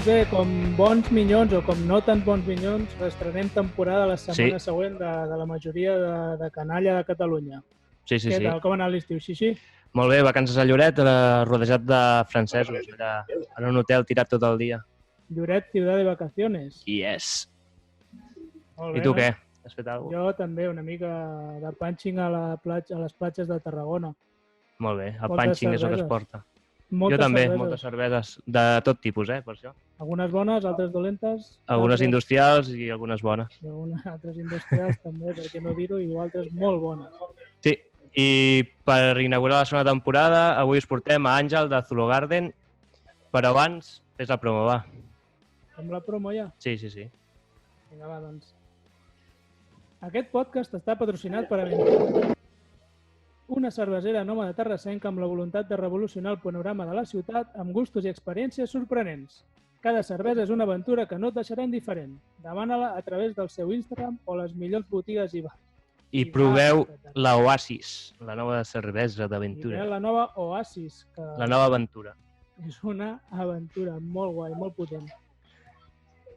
Doncs bé, com bons minyons o com no tan bons minyons, estrenem temporada la setmana següent de la majoria de canalla de Catalunya. Sí. Què tal? Com ha anat l'estiu, Xixi? Molt bé, vacances a Lloret, rodejat de francesos, en un hotel tirat tot el dia. Lloret, ciutat de vacaciones. Yes. Molt bé, I tu no? què? Has fet alguna cosa? Jo també, una mica de punching a les platges de Tarragona. Molt bé, el Moltes punching és el que es cerveses. porta. Moltes Jo també, cerveses. moltes cerveses, de tot tipus, per això. Algunes bones, altres dolentes. Algunes industrials i algunes bones. I algunes altres industrials també, per què no dir-ho, i altres molt bones. Sí, i per inaugurar la segona temporada, avui us portem a Àngel de Zulo Garden, però abans fes la promo, va. Fem la promo ja? Sí. Vinga, va, doncs. Aquest podcast està patrocinat per Aventura, una cervesera nòmada terrassenca amb la voluntat de revolucionar el panorama de la ciutat amb gustos i experiències sorprenents. Cada cervesa és una aventura que no et deixarà indiferent. Demana-la a través del seu Instagram o les millors botigues i bars. I proveu la Oasis, la nova cervesa d'aventura. La nova Oasis, que La nova aventura. és una aventura molt guai, molt potent.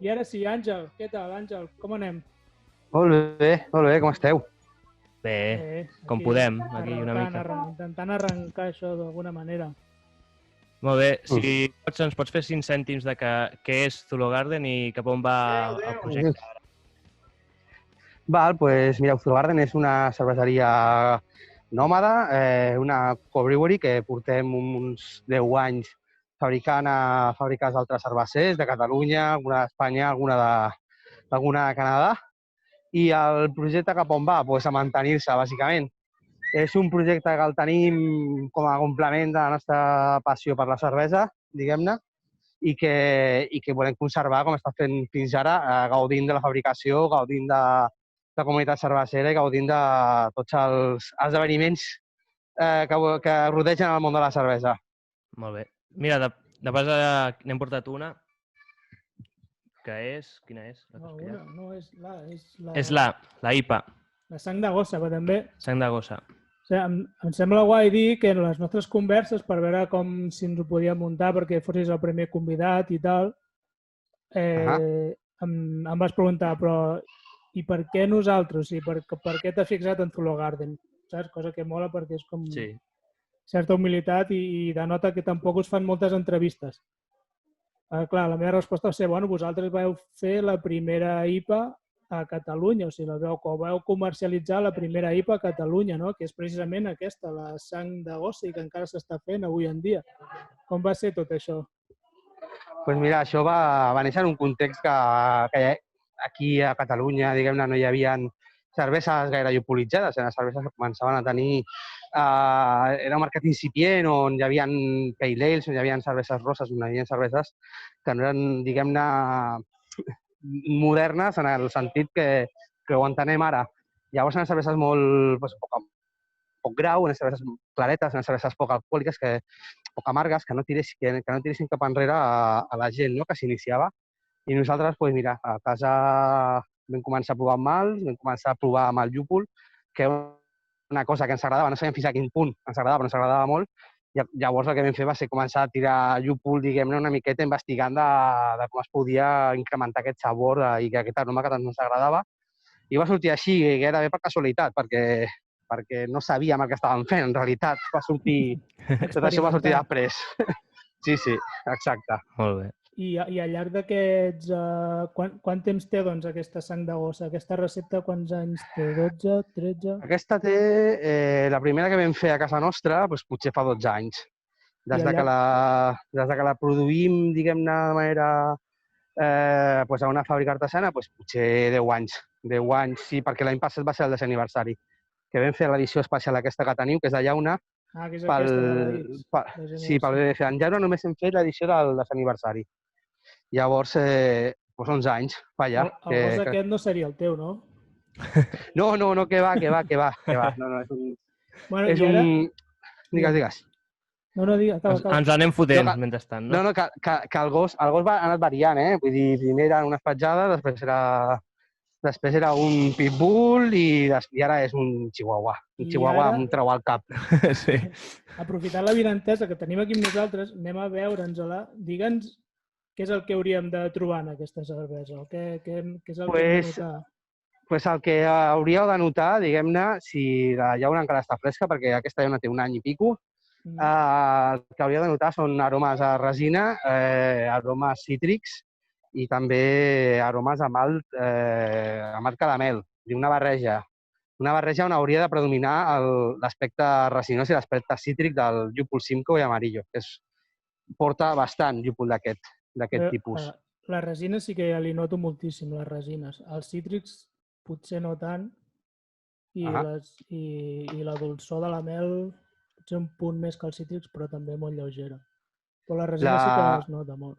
I ara sí, Àngel, què tal, Àngel? Com anem? Molt bé, com esteu? Bé, com podem, aquí una mica. Intentant arrencar això d'alguna manera. Molt bé, si pots, ens pots fer 5 cèntims de què és Zulo Garden i cap on va el projecte? Val, doncs mireu, Zulo Garden és una cerveseria nòmada, una co-brewery que portem uns 10 anys fabricant a fàbriques d'altres cervesers de Catalunya, alguna d'Espanya, alguna de Canadà. I el projecte cap on va? Doncs a mantenir-se, bàsicament. És un projecte que el tenim com a complement de la nostra passió per la cervesa, diguem-ne, i que volem conservar com està fent fins ara, gaudint de la fabricació, gaudint de la comunitat cervesera i gaudint de tots els esdeveniments que rodegen el món de la cervesa. Molt bé. Mira, de pas n'hem portat una, que és... Quina és? No, és la... És la IPA. La sang de gossa, però també... Sang de gossa. O sigui, em sembla guai dir que en les nostres converses, per veure com si ens ho podíem muntar perquè fossis el primer convidat i tal, em vas preguntar, però i per què nosaltres? I per què t'has fixat en Zulo Garden? Saps? Cosa que mola perquè és com certa humilitat i denota que tampoc us fan moltes entrevistes. Clar, la meva resposta va ser, bueno, vosaltres vau fer la primera IPA a Catalunya, o sigui, vau comercialitzar la primera IPA a Catalunya, no? Que és precisament aquesta, la sang de gossa, i que encara s'està fent avui en dia. Com va ser tot això? Doncs mira, això va néixer en un context que aquí a Catalunya, diguem-ne, no hi havia cerveses gaire iopolitzades, eren cerveses que començaven a tenir... Era un mercat incipient on hi havia pale ales, on hi havia cerveses roses, on hi havia cerveses que no eren, diguem-ne, modernes en el sentit que ho entenem ara. Llavors eren cerveses molt poc grau, eren cerveses claretes, eren cerveses poc alcohòliques, poc amargues, que no tiressin cap enrere a la gent que s'iniciava. I nosaltres, doncs mira, a casa vam començar a provar amb mals, vam començar a provar amb el llúpol, que era una cosa que ens agradava, no sabíem fins a quin punt ens agradava, però ens agradava molt. Llavors el que vam fer va ser començar a tirar llúpol, diguem-ne, una miqueta investigant de com es podia incrementar aquest sabor i aquest aroma que tant ens agradava. I va sortir així, gairebé per casualitat, perquè no sabíem el que estàvem fent, en realitat. Tot això va sortir després. Sí, exacte. Molt bé. I al llarg d'aquests... Quant temps té, doncs, aquesta sang de gossa? Aquesta recepta, quants anys té? 12, 13? Aquesta té... La primera que vam fer a casa nostra, potser fa 12 anys. Des de que la produïm, diguem-ne, de manera... a una fàbrica artesana, potser 10 anys. 10 anys, sí, perquè l'any passat va ser el 10è aniversari. Que vam fer l'edició especial aquesta que teniu, que és de Llauna. Que és aquesta de sí, pel BBF. En Llauna només hem fet l'edició del 10è aniversari. Llavors, 11 anys, va allà. El gos aquest no seria el teu, no? No, que va. No, és un... Digues. No, digues. Ens anem fotent mentrestant, no? No, que el gos ha anat variant, eh? Vull dir, primer era una espatjada, després era un pitbull i ara és un chihuahua. Un chihuahua amb un trau al cap. Sí. Aprofitant la vinentesa que tenim aquí amb nosaltres, anem a veure'ns-la. Digue'ns què és el que hauríem de trobar en aquesta cervesa? Què és el que hem de notar? Pues el que hauríeu de notar, diguem-ne, si la llauna encara està fresca, perquè aquesta llauna té un any i pico, el que hauríeu de notar són aromes a resina, aromes cítrics i també aromes a malt caramel, una barreja. Una barreja on hauria de predominar l'aspecte resinós i l'aspecte cítric del llúpol Simcoe i Amarillo, que porta bastant llúpol d'aquest tipus. La resina sí que ja li noto moltíssim, les resines. Els cítrics potser no tant, i la dolçor de la mel potser un punt més que els cítrics, però també molt lleugera. Però la resina sí que es nota molt.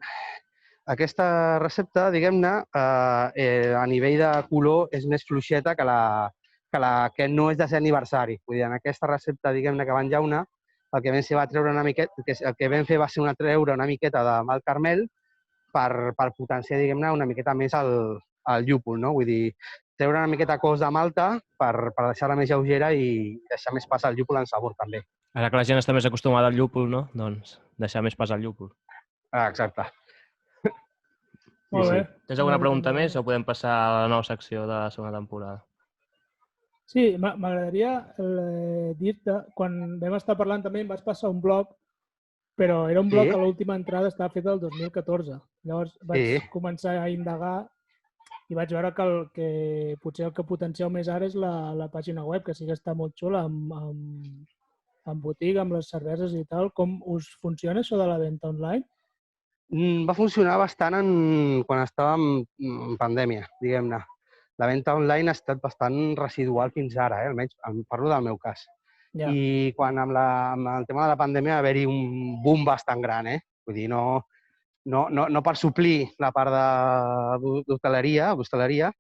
Aquesta recepta, diguem-ne, a nivell de color és més fluixeta que no és de ser aniversari. Vull dir, en aquesta recepta, diguem-ne, que va en llauna, el que vam fer va treure una miqueta de malt caramel per potenciar, diguem-ne, una miqueta més el llúpol, no? Vull dir, treure una miqueta cos de malta per deixar-la més lleugera i deixar més pas al llúpol en sabor, també. Ara que la gent està més acostumada al llúpol, no? Doncs deixar més pas al llúpol. Exacte. Molt bé. Tens alguna pregunta més o podem passar a la nova secció de la segona temporada? Sí, m'agradaria dir-te, quan vam estar parlant també em vas passar un blog, però era un blog que l'última entrada estava feta el 2014. Llavors vaig començar a indagar i vaig veure que potser el que potencieu més ara és la pàgina web, que sí que està molt xula, amb botiga, amb les cerveses i tal. Com us funciona això de la venda online? Va funcionar bastant quan estàvem en pandèmia, diguem-ne. La venda online ha estat bastant residual fins ara, almenys parlo del meu cas. Ja. I quan amb el tema de la pandèmia va haver-hi un boom bastant gran, Vull dir, no per suplir la part d'hostaleria,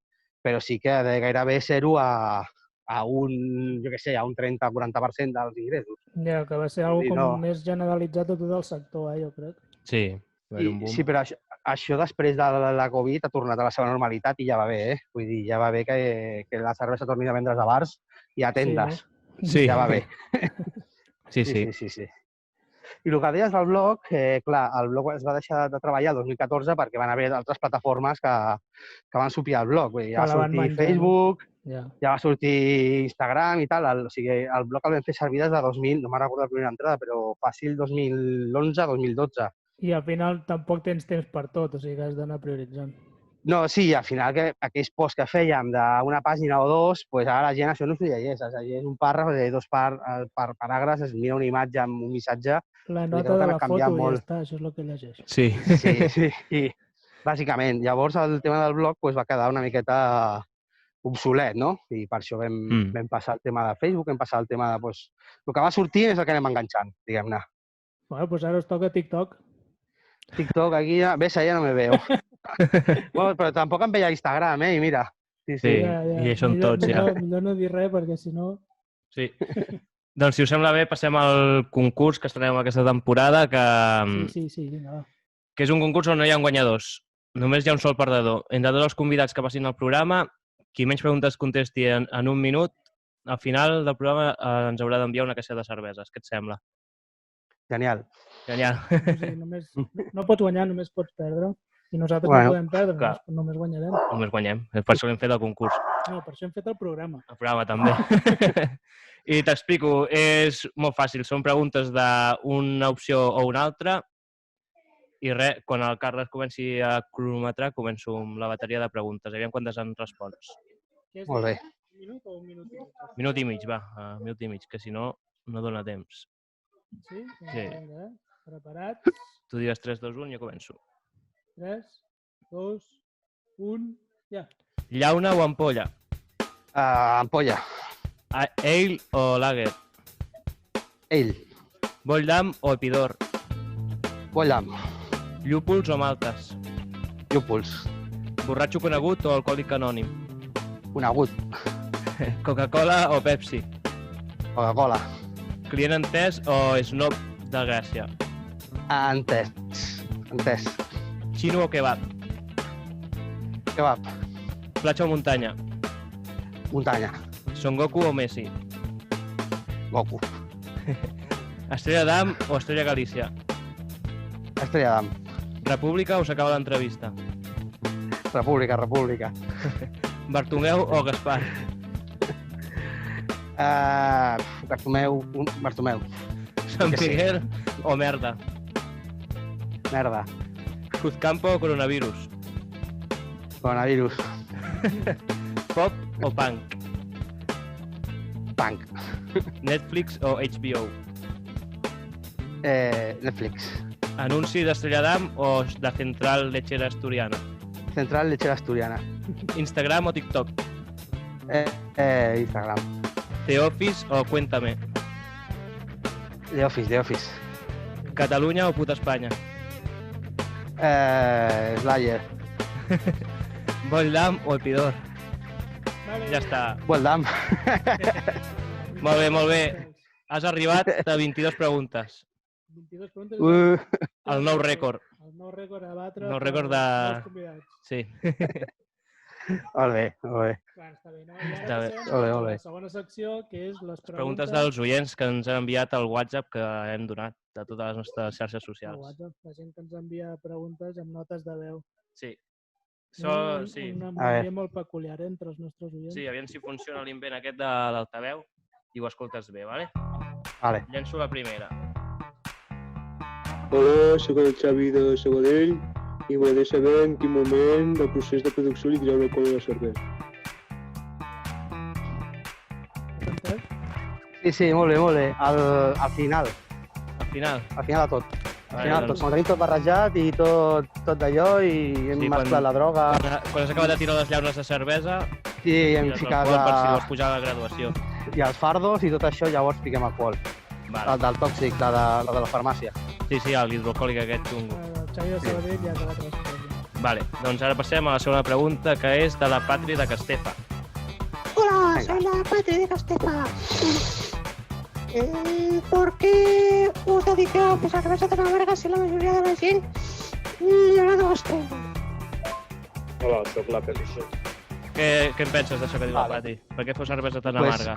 però sí que de gairebé 0 a un 30-40% dels ingressos. Ja, que va ser algo més generalitzat a tot el sector, jo crec. Sí, va haver un boom. Sí, però això després de la Covid ha tornat a la seva normalitat i ja va bé, Vull dir, ja va bé que la cervesa torni a vendre's a bars i a tendes. Sí. Ja va bé. Sí. I el que deies del blog, clar, el blog es va deixar de treballar el 2014 perquè van haver altres plataformes que van suplir el blog. Vull dir, ja va sortir Facebook, ja va sortir Instagram i tal. O sigui, el blog el vam fer servir des de 2000, no me'n recordo la primera entrada, però fàcil 2011-2012. I al final tampoc tens temps per tot, o sigui que has d'anar prioritzant. No, sí, al final aquells posts que fèiem d'una pàgina o dos, doncs ara la gent això no s'ho llegeix. Es llegeix un pàrraf, dos paràgrafs, es mira una imatge amb un missatge. La nota de la foto i ja està, això és el que llegeix. Sí. Sí, bàsicament. Llavors el tema del blog va quedar una miqueta obsolet, no? I per això vam passar el tema de Facebook, vam passar el tema de... El que va sortir és el que anem enganxant, diguem-ne. Bueno, doncs ara us toca TikTok. TikTok, aquí ja... Ves, ja no me veo. Bueno, però tampoc em veia Instagram, i mira. Sí, i són tots, ja. Millor no dir res, perquè si no... Sí. Doncs, si us sembla bé, passem al concurs que estrenem aquesta temporada, que... Sí, vinga, va. Que és un concurs on no hi ha guanyadors. Només hi ha un sol perdedor. Entre tots els convidats que passin al programa, qui menys preguntes contesti en un minut, al final del programa ens haurà d'enviar una caixa de cerveses. Què et sembla? Genial. No pots guanyar, només pots perdre. I nosaltres no podem perdre, només guanyarem. Només guanyem. Per això hem fet el concurs. No, per això hem fet el programa. El programa també. I t'explico, és molt fàcil. Són preguntes d'una opció o una altra. I res, quan el Carles comenci a cronometrar, començo amb la bateria de preguntes. Aviam quantes en respons. Molt bé. Un minut o un minut i mig? Minut i mig, va. Minut i mig, que si no, no dona temps. Sí? Vinga, preparat? Tu digues 3, 2, 1 i jo començo. 3, 2, 1, ja. Llauna o ampolla? Ampolla. Ale o lager? Ale. Bolldam o epidor? Bolldam. Llúpols o maltes? Llúpols. Borratxo conegut o alcohòlic anònim? Conegut. Coca-Cola o Pepsi? Coca-Cola. Client entès o snob de Gràcia? Entès. Xino o kebab? Kebab. Platja o muntanya? Muntanya. Son Goku o Messi? Goku. Estrella d'Am o Estrella Galícia? Estrella d'Am. República o s'acaba l'entrevista? República, república. Bartomeu o Gaspar? Bartomeu. Sant Miguel o merda? Merda. Cruzcampo o coronavirus? Coronavirus. Pop o punk? Punk. Netflix o HBO? Netflix. Anunci d'Estrella d'Am o de Central Lechera Asturiana? Central Lechera Asturiana. Instagram o TikTok? Instagram. The Office o Cuéntame? The Office. Catalunya o puta Espanya? Slayer. Bonlam o Epidor? Vale. Ja està. Voldam. Molt bé. Has arribat a 22 preguntes. 22 preguntes. El nou rècord. El nou rècord a batre. Nou rècord de... Els convidats. Sí. Molt bé. Clar, està bé, no? I ara Està bé. passem Ole, a ole. la segona secció, que és les Preguntes dels oients que ens han enviat al WhatsApp que hem donat de totes les nostres xarxes Al socials. WhatsApp, la gent que ens envia preguntes amb notes de veu. Sí. Sí. Sí. Un A veure. ambient molt peculiar entre els nostres oients. Sí, aviam si funciona l'invent aquest de l'altaveu i ho escoltes bé, vale? Vale. Llenço la primera. Hola, sóc el Xavi de Sabadell i m'agradaria saber en quin moment del procés de producció li tireu l'alcohol a la cervesa. Sí, molt bé. Al final. Al final. Al final de tot. Al Vale, final, doncs- quan tenim tot barrejat i tot d'allò i hem Sí, mesclat la droga Quan has acabat de tirar les llaunes de cervesa, i hem tires ficat l'alcohol per si vols pujar a la graduació. i els fardos i tot això, llavors fiquem alcohol. Vale. El del tòxic, la de la farmàcia. Sí, l'hidroalcohòlic aquest xungo. El Xavi de Sabadell ja ha acabat la resposta. Vale, doncs ara passem a la segona pregunta, que és de la Patri de Castefa. Hola, Venga. soy la Patri de Castefa. ¿Por qué us dediqueu a fer cervesa tan amarga si la majoria de la gent li agrada l'estrella? Hola, sóc la Peluixó. Què en penses d'això que diu la Vale. Patri? Per què feu cervesa tan amarga?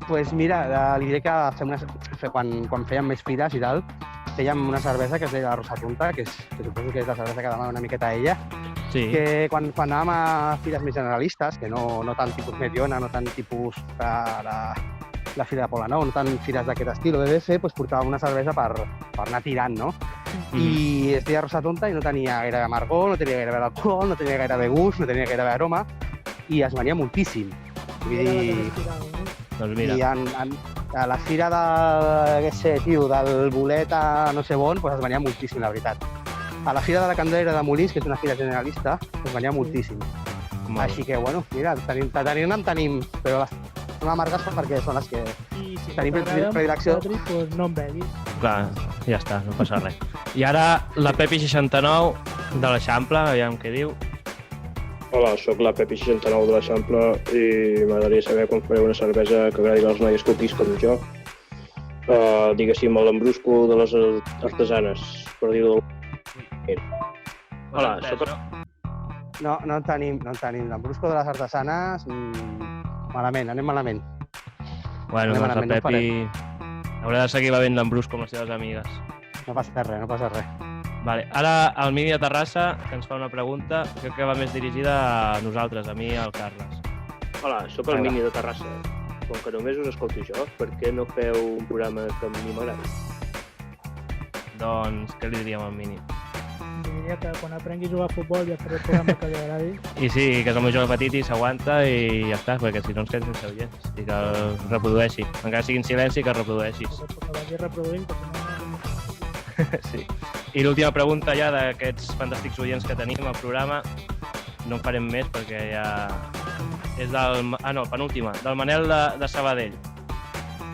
Pues mira, li diré que quan fèiem més fires i tal, fèiem una cervesa que es deia la Rosa Punta, que suposo que és la cervesa que demana una miqueta a ella, Sí. que quan anàvem a fires més generalistes, que no tant tipus Mediona, no tant tipus la Fira de Poblenou, no tant fires d'aquest estil o BBC, doncs portàvem una cervesa per anar tirant, no? I es deia Rosa Tonta i no tenia gaire amargor, no tenia gaire alcohol, no tenia gaire gust, no tenia gaire aroma, i es venia moltíssim. Vull dir, Doncs i mira, a la fira de, què sé, tio, del bolet a no sé on, doncs es venia moltíssim, la veritat. A la fira de la Candelera de Molins, que és una fira generalista, es venia moltíssim. molt Així que, bueno, mira, tenim, però les són amargues perquè són les que... I si Tenim no t'agraden, predilecció. Patri, doncs no en beguis. clar, ja està, no passa res. I ara la Pepi69 de l'Eixample, aviam què diu. Hola, sóc la Pepi69 de l'Eixample i m'agradaria saber com fareu una cervesa que agradi als noies cookies com jo. Diguéssim, l'embrusco de les artesanes, per dir-ho. Hola, sóc No en tenim. L'embrusco de les artesanes, malament, anem malament. Bueno, Anem doncs malament, la no Pepi haurà de seguir bevent l'embrusco amb les seves amigues. No passa res. Vale. Ara el Mini de Terrassa, que ens fa una pregunta, crec que va més dirigida a nosaltres, a mi i al Carles. Hola, sóc el Mini de Terrassa. Com que només us escolto jo, per què no feu un programa que a mi m'agradi? Doncs què li diríem al Mini? Diria que quan aprengui a jugar a futbol ja faré el programa que li agradi. I sí, que és el meu jove petit i s'aguanta i ja està, perquè si no ens quedem sense oients. I que el reprodueixi. Encara sigui en silenci, que el reprodueixis. Que vagi reproduint, que si no... Sí. I l'última pregunta ja d'aquests fantàstics oients que tenim al programa, no en farem més perquè ja... És del... penúltima, del Manel de Sabadell.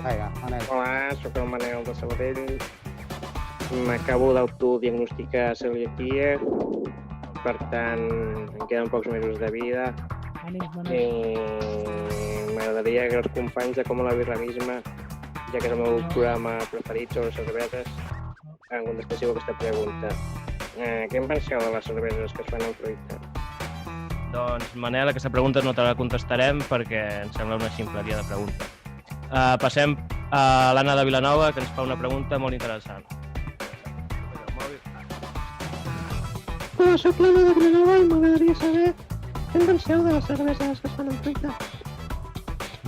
Vinga, Manel. Hola, sóc el Manel de Sabadell. M'acabo d'autodiagnosticar celiaquia, per tant, em queden pocs mesos de vida Ànims, Manel. i m'agradaria que els companys de Com a l'Abirramisme, ja que és el meu programa preferit sobre cerveses, em contestéssiu aquesta pregunta. Què en penseu de les cerveses que es fan amb fruita? Doncs, Manel, aquesta pregunta no te la contestarem perquè ens sembla una ximpleria de pregunta. Passem a l'Anna de Vilanova, que ens fa una pregunta molt interessant. Hola, soc l'Anna de Vilanova i m'agradaria saber què en penseu de les cerveses que es fan amb fruita.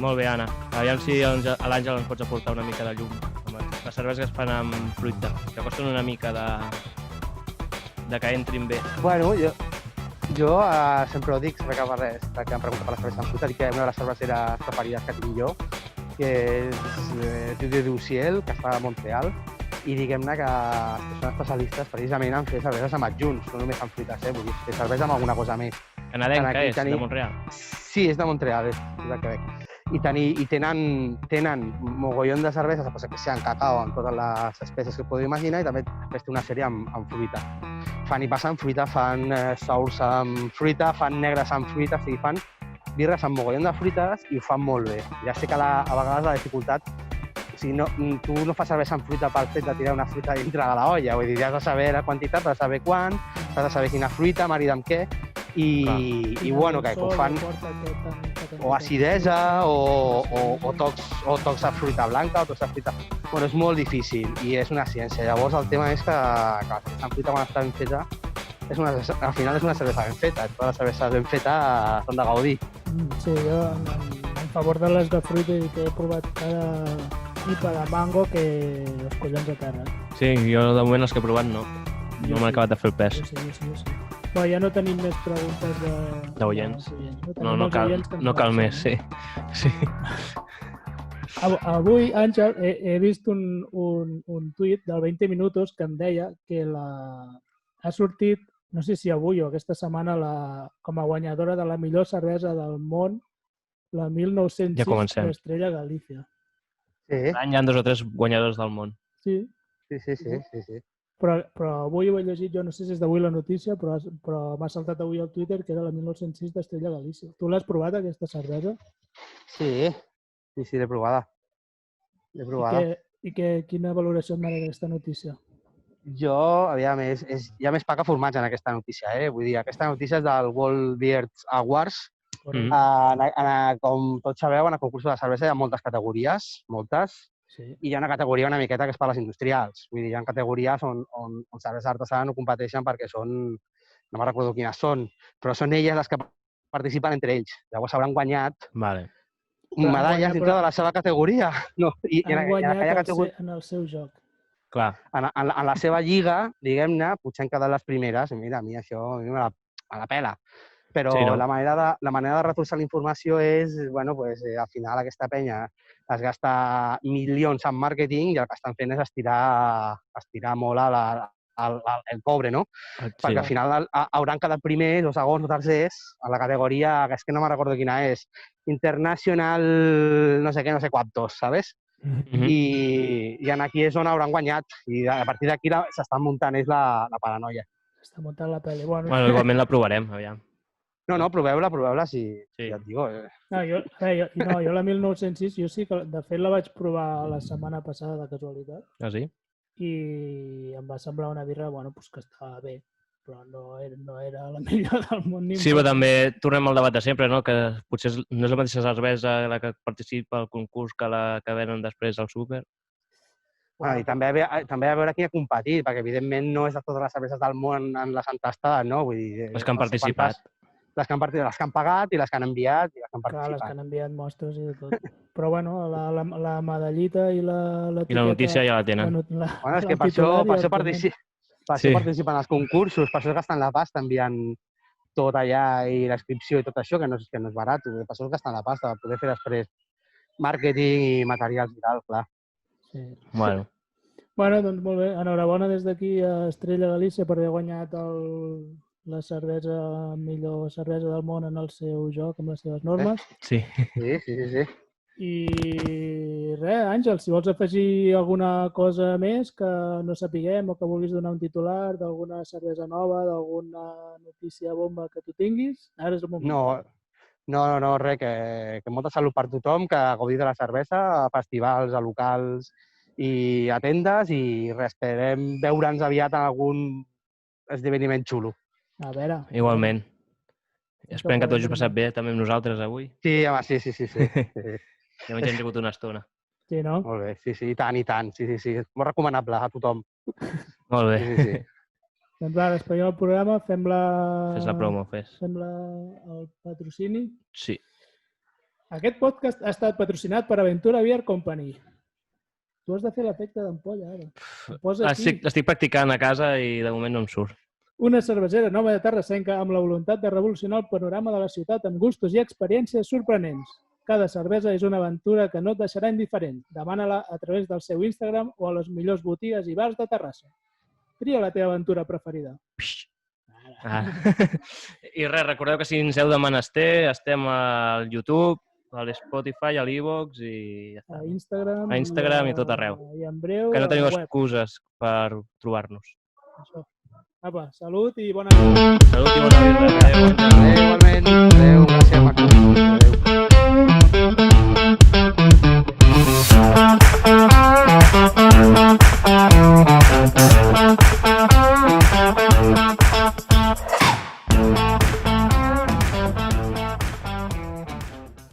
Molt bé, Anna. Aviam si a l'Àngel ens pots aportar una mica de llum. Les cerveses que es fan amb fruita, que costen una mica de que entrin bé. Bueno, jo sempre ho dic, sempre que em pregunta per la cervesa amb fruita, dic que una de les cerveseres preferides que tinc jo, que és Dieu du Ciel, que està a Montreal, i diguem-ne que són especialistes precisament en fer cerveses amb adjunts, no només amb fruites, vull dir, fer cervesa amb alguna cosa més. Canadenca és, de Montreal? Sí, és de Montreal, és de Quebec. I tenen mogollon de cerveses, que sean cacao, amb totes les espècies que podeu imaginar, i també té una sèrie amb fruita. Fan i passen fruita, fan sours amb fruita, fan negres amb fruita, o sigui, fan birres amb mogollon de fruites i ho fan molt bé. Ja sé que a vegades la dificultat, o sigui, tu no fas cervesa amb fruita pel fet de tirar una fruita dintre de la olla, vull dir, has de saber la quantitat, has de saber quan, has de saber quina fruita, marida amb què, i bueno, que ho fan o acidesa o tocs de fruita blanca o tocs de fruita... Bueno, és molt difícil i és una ciència. Llavors el tema és que la cervesa amb fruita quan està ben feta, al final és una cervesa ben feta. Totes les cerveses ben fetes són de gaudir. Sí, jo en favor de les de fruita i que he provat cada IPA de mango que els collons a terra. Sí, jo de moment els que he provat no. No m'ha acabat de fer el pes. Sí. Bé, ja no tenim més preguntes d'oients. No cal més, sí. Avui, Àngel, he vist un tuit del 20 Minutos que em deia que ha sortit, no sé si avui o aquesta setmana, com a guanyadora de la millor cervesa del món, la 1906 d'Estrella Galícia. Sí. L'any hi ha 2 o 3 guanyadors del món. Sí. Sí. Però avui ho he llegit, jo no sé si és d'avui la notícia, però m'ha saltat avui al Twitter que era la 1906 d'Estrella Galícia. Tu l'has provat, aquesta cervesa? Sí, l'he provada. I quina valoració et mereix aquesta notícia? Jo, aviam, hi ha més pa que formatge en aquesta notícia, Vull dir, aquesta notícia és del World Beer Awards. Com tots sabeu, en el concurs de la cervesa hi ha moltes categories, moltes. Sí. I hi ha una categoria una miqueta que és per les industrials. Vull dir, hi ha categories on cervesa artesana no competeixen perquè no me'n recordo quines són, però són elles les que participen entre ells. Llavors hauran guanyat medalles dintre de la seva categoria. Han guanyat en el seu joc. Clar. En la seva lliga, diguem-ne, potser han quedat les primeres. Mira, a mi això me la pela. Però sí, no? la manera de retorçar la informació és, al final aquesta penya es gasta milions en màrqueting i el que estan fent és estirar molt el cobre, no? Sí. Perquè al final hauran quedat primers o segons o tercers a la categoria, que és que no me'n recordo quina és, International no sé què, no sé quantos, ¿sabes? I aquí és on hauran guanyat i a partir d'aquí s'estan muntant la paranoia. S'està muntant la pel·li. Bueno, igualment la provarem, aviam. No, proveu-la, si ja et digo. Jo la 1906, jo sí que, de fet, la vaig provar la setmana passada de casualitat. Ah, sí? I em va semblar una birra, que estava bé, però no era la millor del món. Sí, però també tornem al debat de sempre, no? Que potser no és la mateixa cervesa la que participa al concurs que la que venen després al súper. I també a veure qui ha competit, perquè evidentment no és de totes les cerveses del món en les entastats, no? Vull dir, les que han participat. Les que han pagat i les que han enviat i les que han participat. Clar, les que han enviat mostres i de tot. Però, la medallita i l'etiqueta... I la notícia ja la tenen. És que per això participen als concursos, per això es gasten la pasta enviant tot allà i la inscripció i tot això, que no és barat. Per això es gasten la pasta, per poder fer després màrqueting i materials i tal, clar. Sí. Bueno, doncs molt bé. Enhorabona des d'aquí a Estrella Galícia per haver guanyat la millor cervesa del món en el seu joc, amb les seves normes. Sí. I res, Àngel, si vols afegir alguna cosa més que no sapiguem o que vulguis donar un titular d'alguna cervesa nova, d'alguna notícia bomba que tu tinguis, ara és el moment. No, res, que molta salut per tothom, que gaudir de la cervesa, a festivals, a locals i a tendes, i esperem veure'ns aviat en algun esdeveniment xulo. A veure. Igualment. Esperem que tots ho passat bé, també amb nosaltres, avui. Sí, home, sí. Ja m'he tingut una estona. Sí, no? Molt bé, sí, i tant. Sí. Molt recomanable a tothom. Molt bé. Sí. Doncs ara, esperem el programa, fes la promo, fes. Fem el patrocini. Sí. Aquest podcast ha estat patrocinat per Aventura Beer Company. Tu has de fer l'efecte d'ampolla, ara. Estic practicant a casa i de moment no em surt. Una cervesera nova de Terrassenca amb la voluntat de revolucionar el panorama de la ciutat amb gustos i experiències sorprenents. Cada cervesa és una aventura que no et deixarà indiferent. Demana-la a través del seu Instagram o a les millors botigues i bars de Terrassa. Tria la teva aventura preferida. I res, recordeu que si ens heu de menester, estem al YouTube, a l'Spotify, a l'Evox i ja està. A Instagram i tot arreu. I en breu que no teniu excuses per trobar-nos. Això. Apa, salut i bona nit. Salut i bona nit. Adéu, igualment. Adéu, gràcies, Macu.